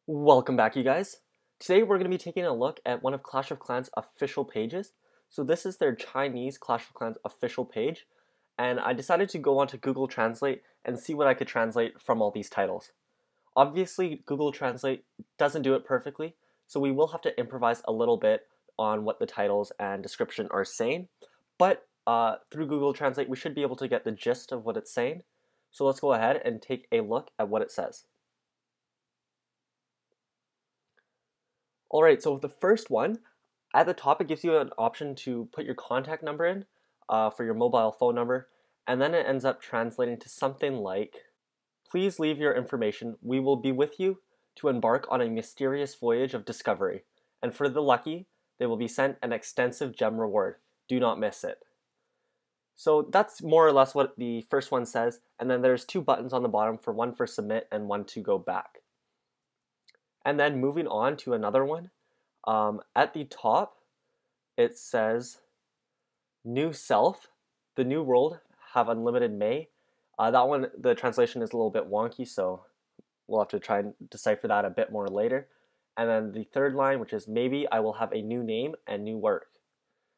Welcome back, you guys. Today we're going to be taking a look at one of Clash of Clans' official pages. So this is their Chinese Clash of Clans official page, and I decided to go onto Google Translate and see what I could translate from all these titles. Obviously, Google Translate doesn't do it perfectly, so we will have to improvise a little bit on what the titles and description are saying, but through Google Translate we should be able to get the gist of what it's saying. So let's go ahead and take a look at what it says. Alright, so the first one, at the top it gives you an option to put your contact number in for your mobile phone number, and then it ends up translating to something like, "Please leave your information. We will be with you to embark on a mysterious voyage of discovery, and for the lucky, they will be sent an extensive gem reward. Do not miss it." So that's more or less what the first one says, and then there's two buttons on the bottom, for one for submit and one to go back. And then moving on to another one, at the top, it says, "New self, the new world, have unlimited May." That one, the translation is a little bit wonky, so we'll have to try and decipher that a bit more later. And then the third line, which is, "Maybe I will have a new name and new work."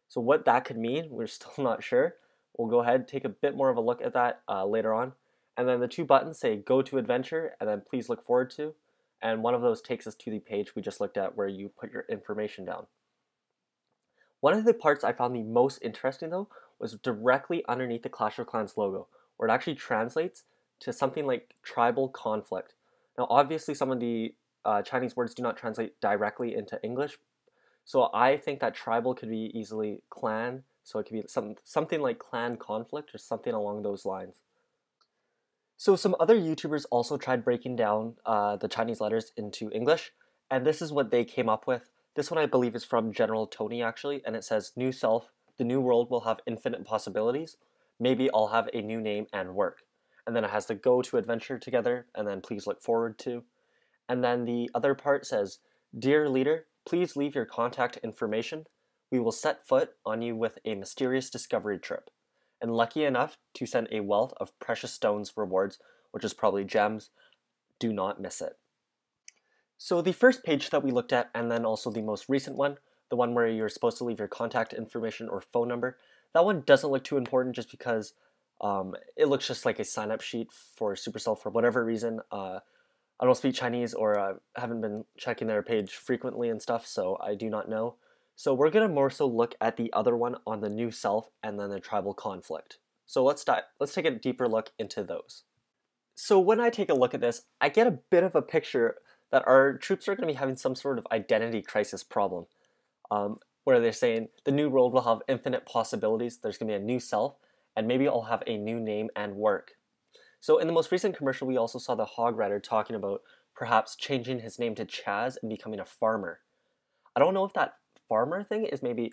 So what that could mean, we're still not sure. We'll go ahead and take a bit more of a look at that later on. And then the two buttons say "Go to Adventure" and then "Please look forward to." And one of those takes us to the page we just looked at where you put your information down. One of the parts I found the most interesting though was directly underneath the Clash of Clans logo, where it actually translates to something like tribal conflict. Now obviously some of the Chinese words do not translate directly into English, so I think that tribal could be easily clan, so it could be something like clan conflict or something along those lines. So some other YouTubers also tried breaking down the Chinese letters into English, and this is what they came up with. This one I believe is from General Tony actually, and it says, "New self, the new world will have infinite possibilities. Maybe I'll have a new name and work." And then it has the "Go to Adventure" together, and then "Please look forward to." And then the other part says, "Dear leader, please leave your contact information. We will set foot on you with a mysterious discovery trip, and lucky enough to send a wealth of precious stones rewards," which is probably gems. "Do not miss it." So the first page that we looked at, and then also the most recent one, the one where you're supposed to leave your contact information or phone number, that one doesn't look too important just because it looks just like a sign-up sheet for Supercell for whatever reason. I don't speak Chinese, or I haven't been checking their page frequently and stuff, so I do not know. So we're gonna more so look at the other one on the new self and then the tribal conflict. So let's take a deeper look into those. So when I take a look at this, I get a bit of a picture that our troops are going to be having some sort of identity crisis problem, where they're saying the new world will have infinite possibilities, there's going to be a new self, and maybe I'll have a new name and work. So in the most recent commercial, we also saw the Hog Rider talking about perhaps changing his name to Chaz and becoming a farmer. I don't know if that farmer thing is maybe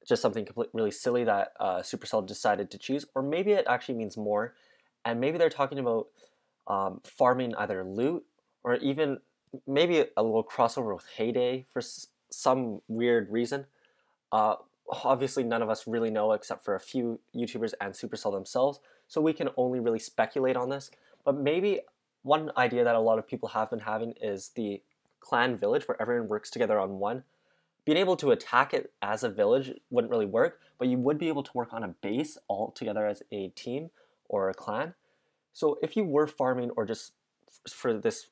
just something really silly that Supercell decided to choose, or maybe it actually means more, and maybe they're talking about farming either loot or even maybe a little crossover with Heyday for some weird reason. Uh, Obviously, none of us really know except for a few YouTubers and Supercell themselves, so we can only really speculate on this. But maybe one idea that a lot of people have been having is the clan village where everyone works together on one. Being able to attack it as a village wouldn't really work, but you would be able to work on a base all together as a team or a clan. So if you were farming, or just for this,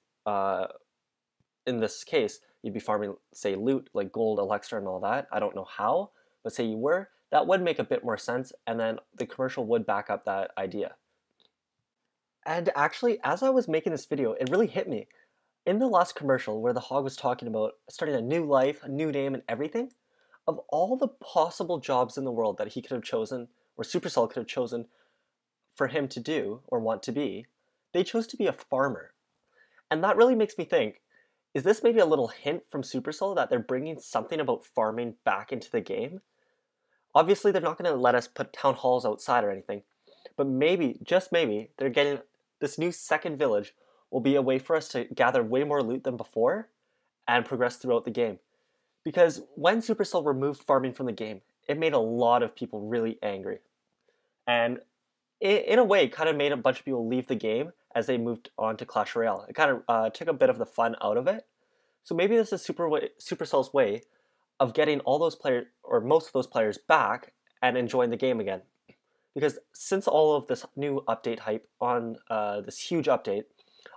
in this case, you'd be farming, say, loot like gold, elixir, and all that. I don't know how, but say you were, that would make a bit more sense, and then the commercial would back up that idea. And actually, as I was making this video, it really hit me. In the last commercial where the hog was talking about starting a new life, a new name, and everything, of all the possible jobs in the world that he could have chosen, or Supercell could have chosen for him to do or want to be, they chose to be a farmer. And that really makes me think, is this maybe a little hint from Supercell that they're bringing something about farming back into the game? Obviously, they're not going to let us put town halls outside or anything, but maybe, just maybe, they're getting this new second village will be a way for us to gather way more loot than before and progress throughout the game. Because when Supercell removed farming from the game, it made a lot of people really angry. And in a way, it kind of made a bunch of people leave the game as they moved on to Clash Royale. It kind of took a bit of the fun out of it. So maybe this is Supercell's way of getting all those players, or most of those players, back and enjoying the game again. Because since all of this new update hype on this huge update,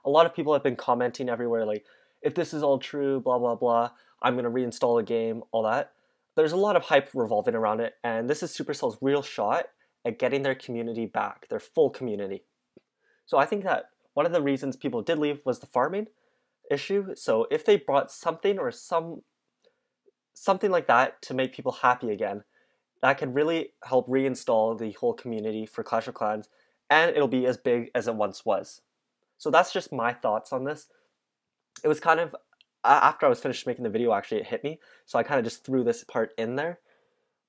a lot of people have been commenting everywhere like, if this is all true, blah, blah, blah, I'm going to reinstall the game, all that. There's a lot of hype revolving around it, and this is Supercell's real shot at getting their community back, their full community. So I think that one of the reasons people did leave was the farming issue. So if they brought something or something like that to make people happy again, that could really help reinstall the whole community for Clash of Clans, and it'll be as big as it once was. So that's just my thoughts on this. It was kind of, after I was finished making the video, actually it hit me, so I kind of just threw this part in there.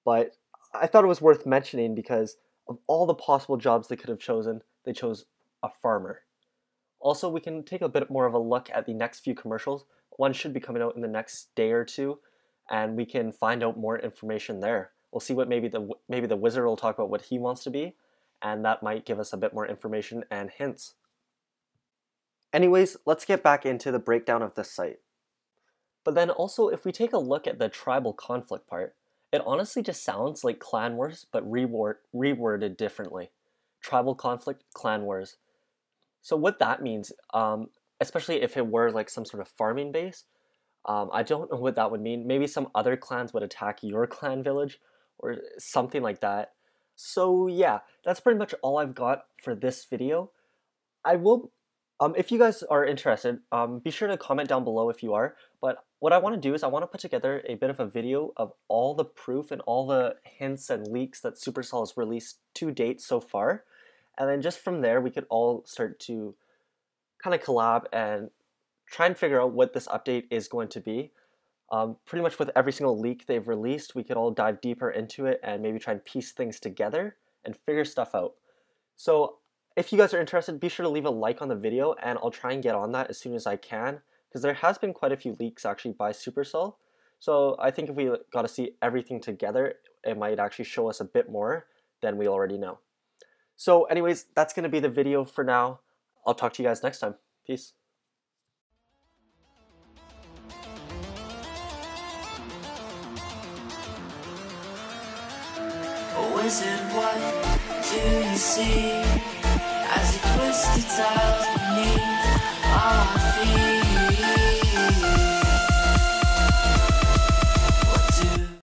But I thought it was worth mentioning because of all the possible jobs they could have chosen, they chose a farmer. Also, we can take a bit more of a look at the next few commercials. One should be coming out in the next day or two, and we can find out more information there. We'll see what maybe the wizard will talk about what he wants to be, and that might give us a bit more information and hints. Anyways, let's get back into the breakdown of this site. But then also, if we take a look at the tribal conflict part, it honestly just sounds like Clan Wars, but reworded differently. Tribal conflict, Clan Wars. So what that means, especially if it were like some sort of farming base, I don't know what that would mean. Maybe some other clans would attack your clan village or something like that. So yeah, that's pretty much all I've got for this video. I will, if you guys are interested, be sure to comment down below if you are. But what I want to do is I want to put together a bit of a video of all the proof and all the hints and leaks that Supercell has released to date so far. And then just from there, we could all start to kind of collab and try and figure out what this update is going to be. Pretty much with every single leak they've released, we could all dive deeper into it and maybe try and piece things together and figure stuff out. So if you guys are interested, be sure to leave a like on the video, and I'll try and get on that as soon as I can, because there has been quite a few leaks actually by Supercell. So I think if we got to see everything together, it might actually show us a bit more than we already know. So anyways, that's going to be the video for now. I'll talk to you guys next time. Peace. Wizard, what do you see as you twist your tiles beneath our feet?